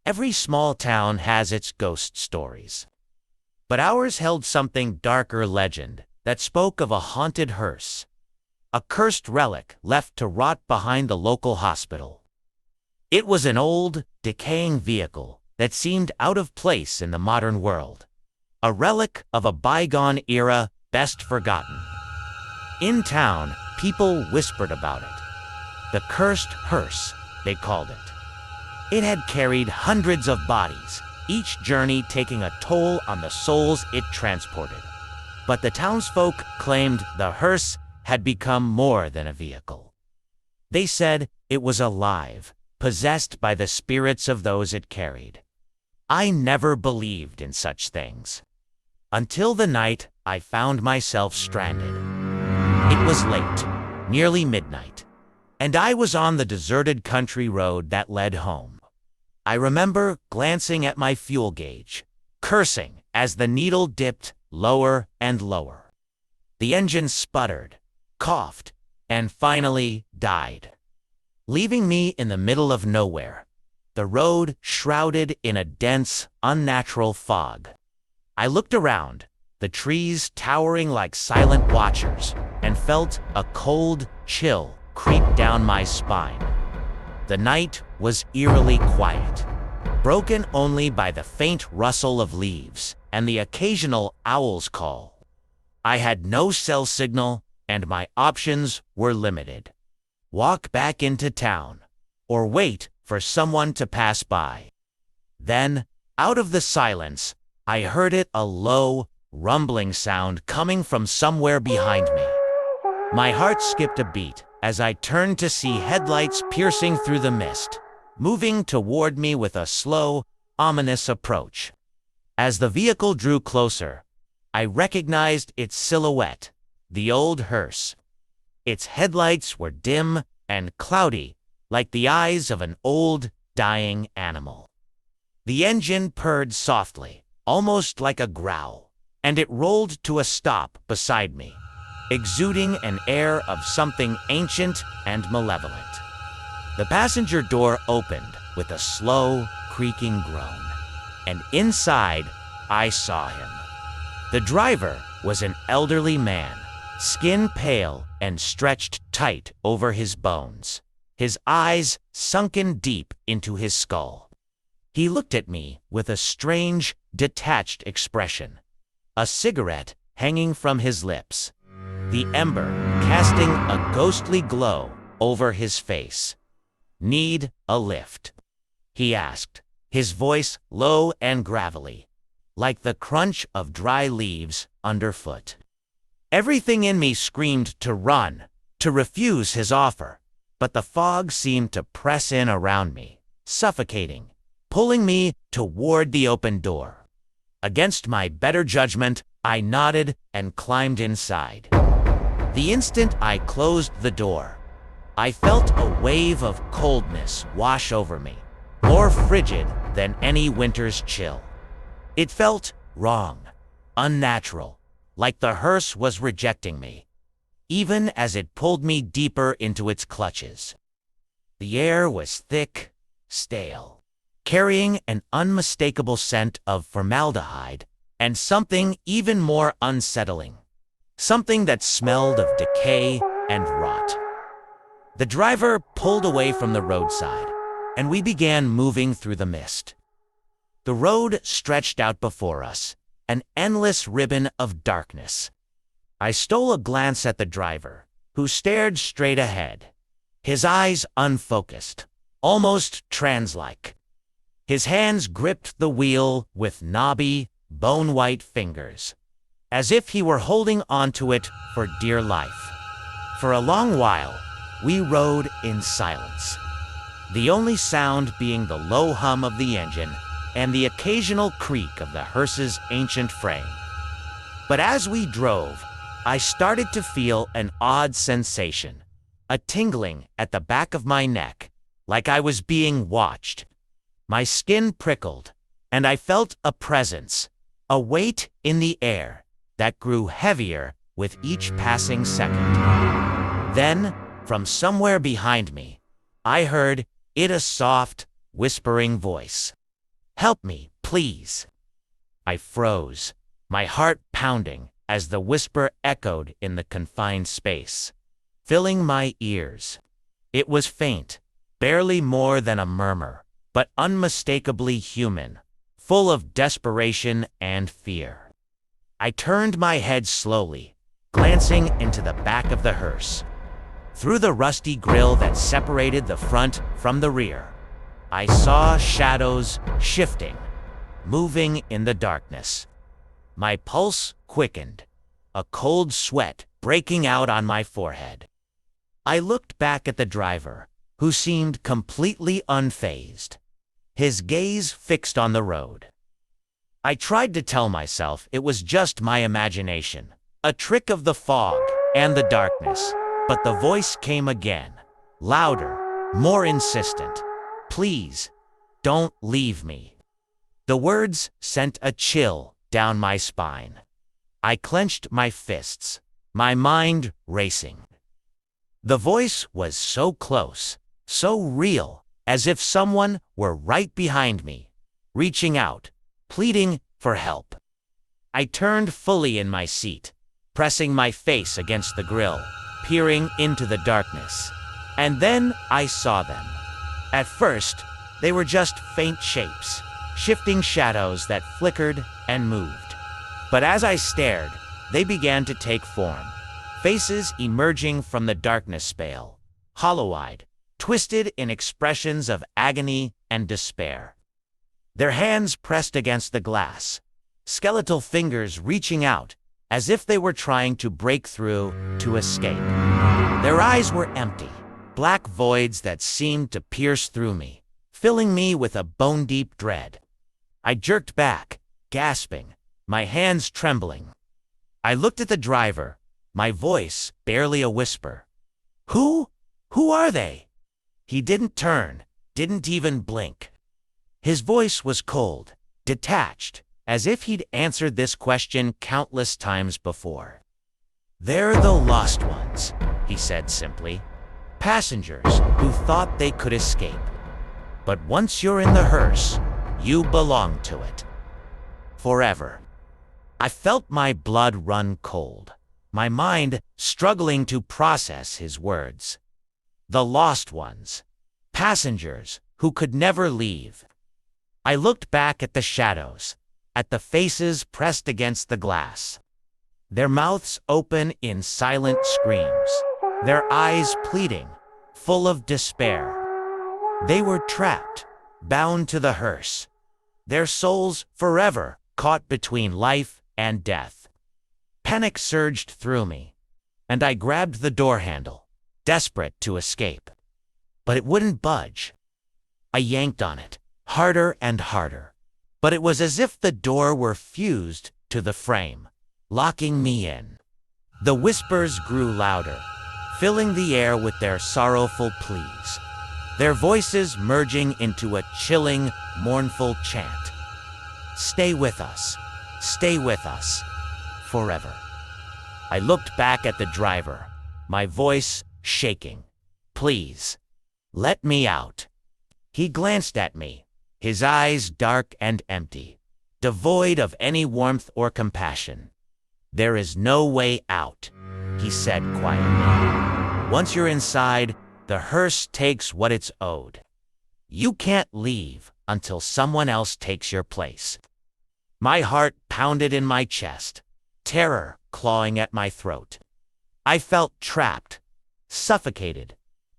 Every small town has its ghost stories. But ours held something darker legend that spoke of a haunted hearse, a cursed relic left to rot behind the local hospital. It was an old, decaying vehicle that seemed out of place in the modern world, a relic of a bygone era best forgotten. In town, people whispered about it. The cursed hearse, they called it. It had carried hundreds of bodies, each journey taking a toll on the souls it transported. But the townsfolk claimed the hearse had become more than a vehicle. They said it was alive, possessed by the spirits of those it carried. I never believed in such things, until the night I found myself stranded. It was late, nearly midnight, and I was on the deserted country road that led home. I remember glancing at my fuel gauge, cursing as the needle dipped lower and lower. The engine sputtered, coughed, and finally died, leaving me in the middle of nowhere, the road shrouded in a dense, unnatural fog. I looked around, the trees towering like silent watchers, and felt a cold chill creep down my spine. The night was eerily quiet, broken only by the faint rustle of leaves and the occasional owl's call. I had no cell signal, and my options were limited. Walk back into town, or wait for someone to pass by. Then, out of the silence, I heard a low, rumbling sound coming from somewhere behind me. My heart skipped a beat as I turned to see headlights piercing through the mist, moving toward me with a slow, ominous approach. As the vehicle drew closer, I recognized its silhouette, the old hearse. Its headlights were dim and cloudy, like the eyes of an old, dying animal. The engine purred softly, almost like a growl, and it rolled to a stop beside me, exuding an air of something ancient and malevolent. The passenger door opened with a slow, creaking groan, and inside I saw him. The driver was an elderly man, skin pale and stretched tight over his bones, his eyes sunken deep into his skull. He looked at me with a strange, detached expression, a cigarette hanging from his lips, the ember casting a ghostly glow over his face. "Need a lift?" he asked, his voice low and gravelly, like the crunch of dry leaves underfoot. Everything in me screamed to run, to refuse his offer, but the fog seemed to press in around me, suffocating, pulling me toward the open door. Against my better judgment, I nodded and climbed inside. The instant I closed the door, I felt a wave of coldness wash over me, more frigid than any winter's chill. It felt wrong, unnatural, like the hearse was rejecting me, even as it pulled me deeper into its clutches. The air was thick, stale, carrying an unmistakable scent of formaldehyde and something even more unsettling, something that smelled of decay and rot. The driver pulled away from the roadside, and we began moving through the mist. The road stretched out before us, an endless ribbon of darkness. I stole a glance at the driver, who stared straight ahead, his eyes unfocused, almost trance-like. His hands gripped the wheel with knobby, bone-white fingers, as if he were holding onto it for dear life. For a long while, we rode in silence, the only sound being the low hum of the engine and the occasional creak of the hearse's ancient frame. But as we drove, I started to feel an odd sensation, a tingling at the back of my neck, like I was being watched. My skin prickled, and I felt a presence, a weight in the air that grew heavier with each passing second. Then, from somewhere behind me, I heard a soft, whispering voice. "Help me, please." I froze, my heart pounding as the whisper echoed in the confined space, filling my ears. It was faint, barely more than a murmur, but unmistakably human, full of desperation and fear. I turned my head slowly, glancing into the back of the hearse. Through the rusty grille that separated the front from the rear, I saw shadows shifting, moving in the darkness. My pulse quickened, a cold sweat breaking out on my forehead. I looked back at the driver, who seemed completely unfazed, his gaze fixed on the road. I tried to tell myself it was just my imagination, a trick of the fog and the darkness, but the voice came again, louder, more insistent. "Please, don't leave me." The words sent a chill down my spine. I clenched my fists, my mind racing. The voice was so close, so real, as if someone were right behind me, reaching out, pleading for help. I turned fully in my seat, pressing my face against the grille, peering into the darkness. And then I saw them. At first, they were just faint shapes, shifting shadows that flickered and moved. But as I stared, they began to take form, faces emerging from the darkness spale, hollow-eyed, twisted in expressions of agony and despair. Their hands pressed against the glass, skeletal fingers reaching out as if they were trying to break through to escape. Their eyes were empty, black voids that seemed to pierce through me, filling me with a bone-deep dread. I jerked back, gasping, my hands trembling. I looked at the driver, my voice barely a whisper. Who are they?" He didn't turn, didn't even blink. His voice was cold, detached, as if he'd answered this question countless times before. "They're the lost ones," he said simply. "Passengers who thought they could escape. But once you're in the hearse, you belong to it. Forever." I felt my blood run cold, my mind struggling to process his words. The lost ones. Passengers who could never leave. I looked back at the shadows, at the faces pressed against the glass, their mouths open in silent screams, their eyes pleading, full of despair. They were trapped, bound to the hearse, their souls forever caught between life and death. Panic surged through me, and I grabbed the door handle, desperate to escape. But it wouldn't budge. I yanked on it, harder and harder, but it was as if the door were fused to the frame, locking me in. The whispers grew louder, filling the air with their sorrowful pleas, their voices merging into a chilling, mournful chant. "Stay with us, forever." I looked back at the driver, my voice shaking. "Please, let me out." He glanced at me, his eyes dark and empty, devoid of any warmth or compassion. "There is no way out," he said quietly. "Once you're inside, the hearse takes what it's owed. You can't leave until someone else takes your place." My heart pounded in my chest, terror clawing at my throat. I felt trapped, suffocated,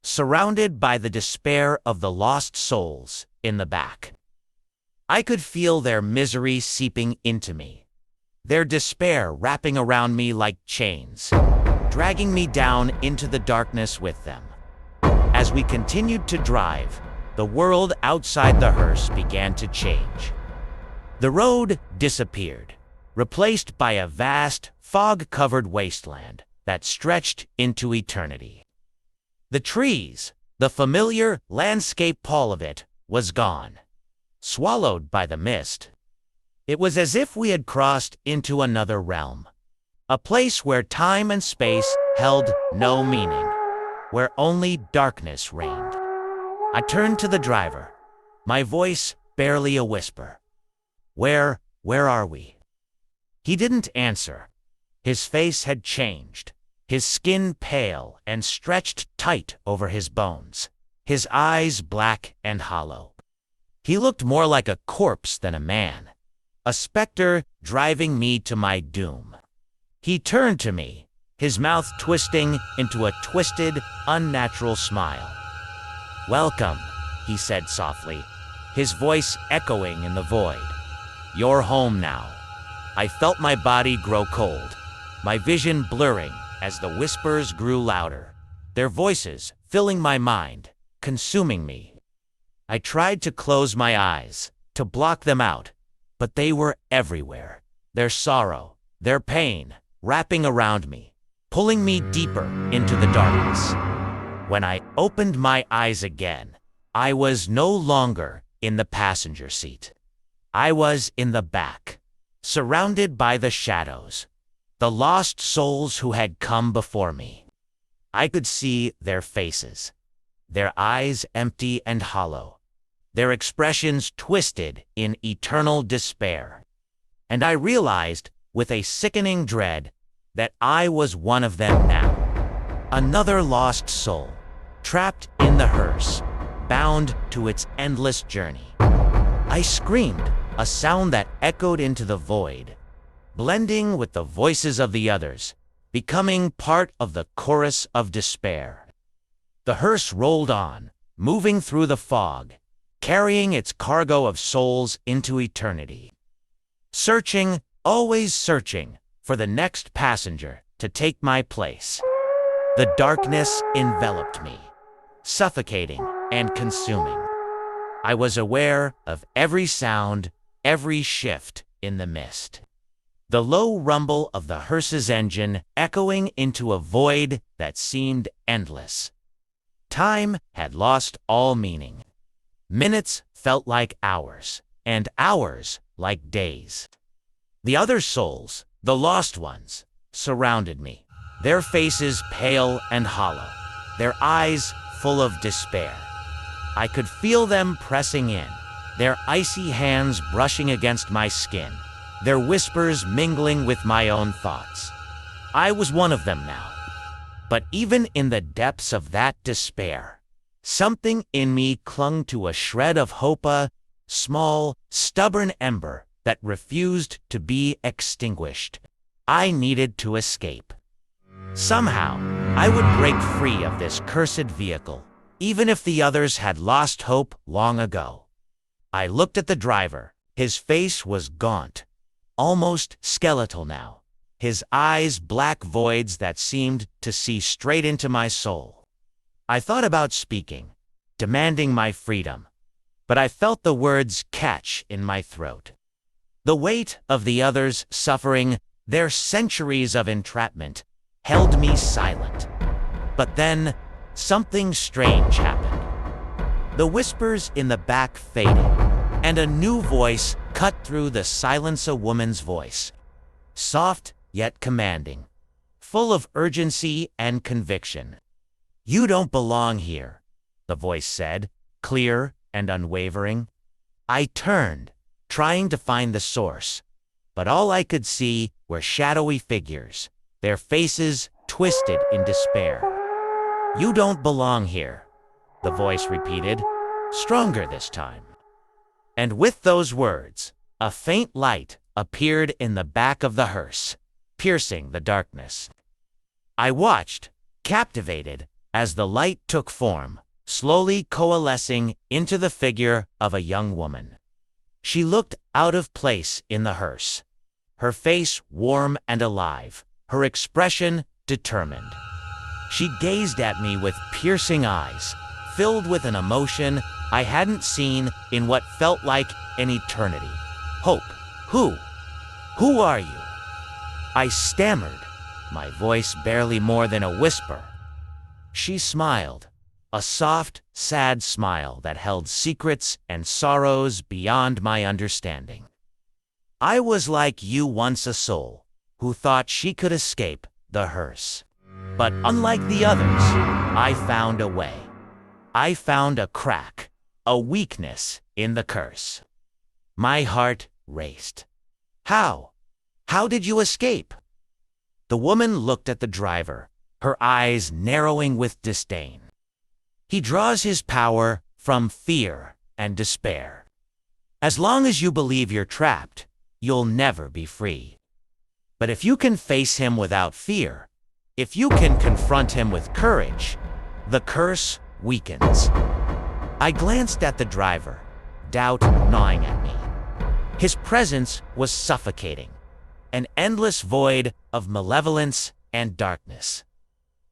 surrounded by the despair of the lost souls in the back. I could feel their misery seeping into me, their despair wrapping around me like chains, dragging me down into the darkness with them. As we continued to drive, the world outside the hearse began to change. The road disappeared, replaced by a vast, fog-covered wasteland that stretched into eternity. The trees, the familiar landscape pall of it, was gone, swallowed by the mist. It was as if we had crossed into another realm, A place where time and space held no meaning, where only darkness reigned. I turned to the driver, my voice barely a whisper. Where are we? He didn't answer. His face had changed, his skin pale and stretched tight over his bones, his eyes black and hollow. He looked more like a corpse than a man, a specter driving me to my doom. He turned to me, his mouth twisting into a twisted, unnatural smile. "Welcome," he said softly, his voice echoing in the void. "You're home now." I felt my body grow cold, my vision blurring as the whispers grew louder, their voices filling my mind, consuming me. I tried to close my eyes, to block them out, but they were everywhere, their sorrow, their pain, wrapping around me, pulling me deeper into the darkness. When I opened my eyes again, I was no longer in the passenger seat. I was in the back, surrounded by the shadows, the lost souls who had come before me. I could see their faces, their eyes empty and hollow, their expressions twisted in eternal despair. And I realized, with a sickening dread, that I was one of them now. Another lost soul, trapped in the hearse, bound to its endless journey. I screamed, a sound that echoed into the void, blending with the voices of the others, becoming part of the chorus of despair. The hearse rolled on, moving through the fog, carrying its cargo of souls into eternity. Searching, always searching, for the next passenger to take my place. The darkness enveloped me, suffocating and consuming. I was aware of every sound, every shift in the mist. The low rumble of the hearse's engine echoing into a void that seemed endless. Time had lost all meaning. Minutes felt like hours, and hours like days. The other souls, the lost ones, surrounded me, their faces pale and hollow, their eyes full of despair. I could feel them pressing in, their icy hands brushing against my skin, their whispers mingling with my own thoughts. I was one of them now. But even in the depths of that despair, something in me clung to a shred of hope, a small, stubborn ember that refused to be extinguished. I needed to escape. Somehow, I would break free of this cursed vehicle, even if the others had lost hope long ago. I looked at the driver. His face was gaunt, almost skeletal now, his eyes black voids that seemed to see straight into my soul. I thought about speaking, demanding my freedom, but I felt the words catch in my throat. The weight of the others' suffering, their centuries of entrapment, held me silent. But then, something strange happened. The whispers in the back faded, and a new voice cut through the silence, a woman's voice. Soft yet commanding, full of urgency and conviction. "You don't belong here," the voice said, clear and unwavering. I turned, trying to find the source, but all I could see were shadowy figures, their faces twisted in despair. "You don't belong here," the voice repeated, stronger this time. And with those words, a faint light appeared in the back of the hearse, piercing the darkness. I watched, captivated, as the light took form, slowly coalescing into the figure of a young woman. She looked out of place in the hearse, her face warm and alive, her expression determined. She gazed at me with piercing eyes, filled with an emotion I hadn't seen in what felt like an eternity. "Hope, who are you?" I stammered, my voice barely more than a whisper. She smiled, a soft, sad smile that held secrets and sorrows beyond my understanding. "I was like you once, a soul, who thought she could escape the hearse. But unlike the others, I found a way. I found a crack, a weakness in the curse. My heart raced. How? How did you escape? The woman looked at the driver, her eyes narrowing with disdain. He draws his power from fear and despair. As long as you believe you're trapped, you'll never be free. But if you can face him without fear, if you can confront him with courage, the curse weakens. I glanced at the driver, doubt gnawing at me. His presence was suffocating, an endless void of malevolence and darkness.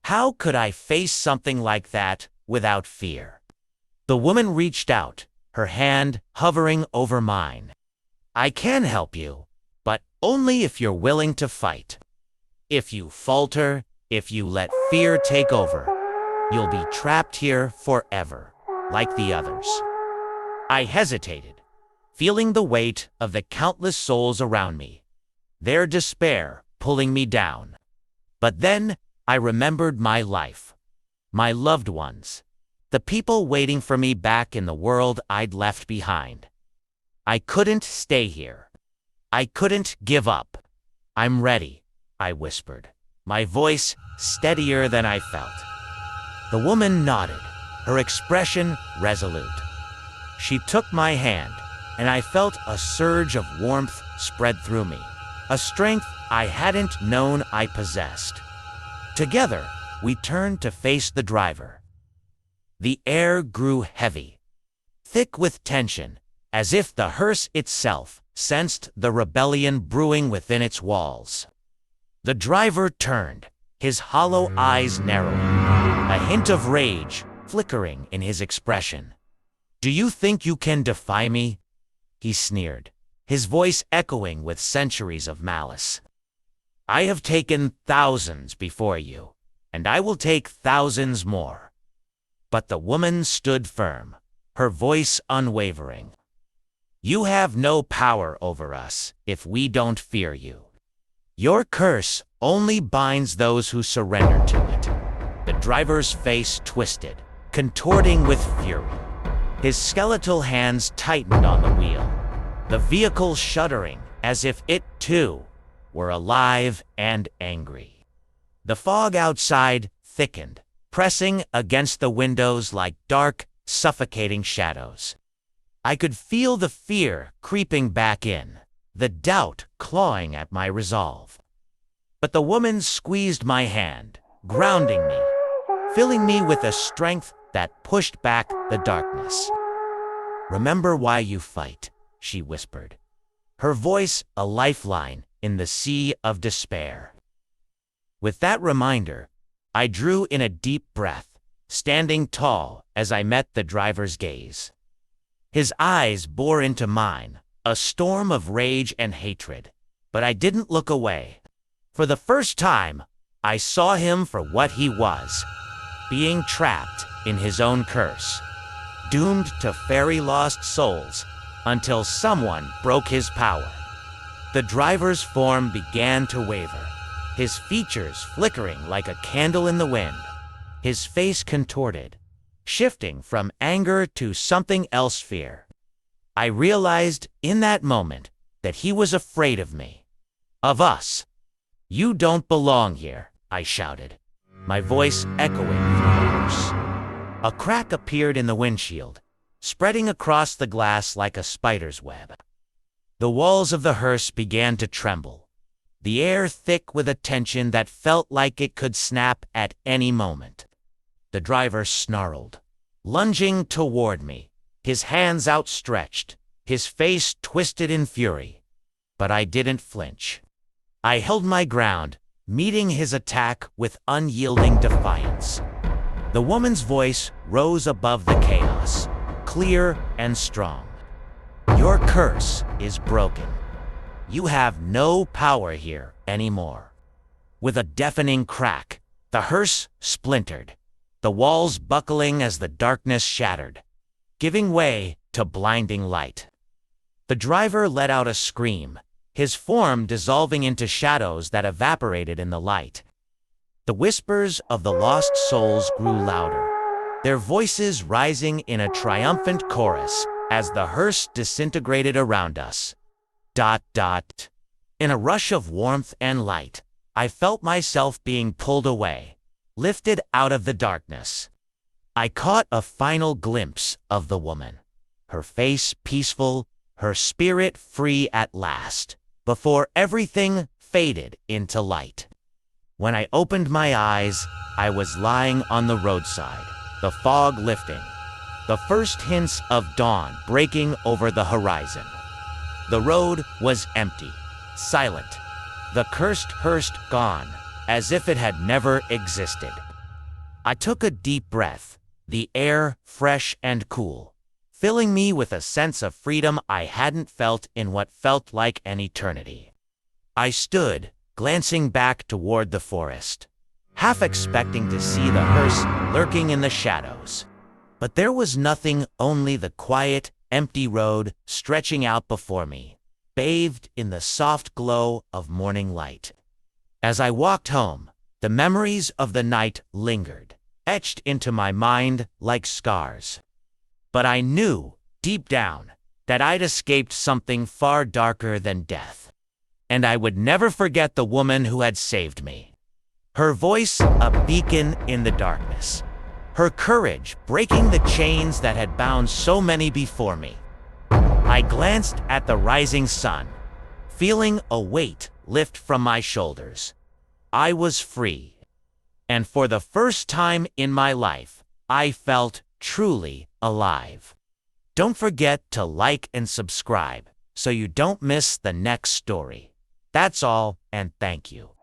How could I face something like that without fear? The woman reached out, her hand hovering over mine. I can help you, but only if you're willing to fight. If you falter, if you let fear take over, you'll be trapped here forever, like the others. I hesitated, feeling the weight of the countless souls around me, their despair pulling me down. But then I remembered my life, my loved ones, the people waiting for me back in the world I'd left behind. I couldn't stay here. I couldn't give up. I'm ready, I whispered, my voice steadier than I felt. The woman nodded, her expression resolute. She took my hand, and I felt a surge of warmth spread through me, a strength I hadn't known I possessed. Together, we turned to face the driver. The air grew heavy, thick with tension, as if the hearse itself sensed the rebellion brewing within its walls. The driver turned, his hollow eyes narrowing, a hint of rage flickering in his expression. "Do you think you can defy me?" he sneered, his voice echoing with centuries of malice. "I have taken thousands before you, and I will take thousands more." But the woman stood firm, her voice unwavering. "You have no power over us if we don't fear you. Your curse only binds those who surrender to it." The driver's face twisted, contorting with fury. His skeletal hands tightened on the wheel, the vehicle shuddering as if it, too, were alive and angry. The fog outside thickened, pressing against the windows like dark, suffocating shadows. I could feel the fear creeping back in, the doubt clawing at my resolve. But the woman squeezed my hand, grounding me, filling me with a strength that pushed back the darkness. "Remember why you fight," she whispered, her voice a lifeline in the sea of despair. With that reminder, I drew in a deep breath, standing tall as I met the driver's gaze. His eyes bore into mine, a storm of rage and hatred, but I didn't look away. For the first time, I saw him for what he was, being trapped in his own curse, doomed to fairy-lost souls until someone broke his power. The driver's form began to waver, his features flickering like a candle in the wind, his face contorted, shifting from anger to something else, fear. I realized in that moment that he was afraid of me, of us. "You don't belong here," I shouted, my voice echoing through the hearse. A crack appeared in the windshield, spreading across the glass like a spider's web. The walls of the hearse began to tremble, the air thick with a tension that felt like it could snap at any moment. The driver snarled, lunging toward me, his hands outstretched, his face twisted in fury. But I didn't flinch. I held my ground, meeting his attack with unyielding defiance. The woman's voice rose above the chaos, clear and strong. "Your curse is broken. You have no power here anymore." With a deafening crack, the hearse splintered, the walls buckling as the darkness shattered, giving way to blinding light. The driver let out a scream, his form dissolving into shadows that evaporated in the light. The whispers of the lost souls grew louder, their voices rising in a triumphant chorus as the hearse disintegrated around us. In a rush of warmth and light, I felt myself being pulled away, lifted out of the darkness. I caught a final glimpse of the woman, her face peaceful, her spirit free at last, before everything faded into light. When I opened my eyes, I was lying on the roadside, the fog lifting, the first hints of dawn breaking over the horizon. The road was empty, silent, the cursed hearse gone, as if it had never existed. I took a deep breath, the air fresh and cool, filling me with a sense of freedom I hadn't felt in what felt like an eternity. I stood, glancing back toward the forest, half expecting to see the hearse lurking in the shadows. But there was nothing, only the quiet, empty road stretching out before me, bathed in the soft glow of morning light. As I walked home, the memories of the night lingered, etched into my mind like scars. But I knew, deep down, that I'd escaped something far darker than death. And I would never forget the woman who had saved me. Her voice a beacon in the darkness. Her courage breaking the chains that had bound so many before me. I glanced at the rising sun, feeling a weight lift from my shoulders. I was free. And for the first time in my life, I felt truly alive. Don't forget to like and subscribe so you don't miss the next story. That's all, and thank you.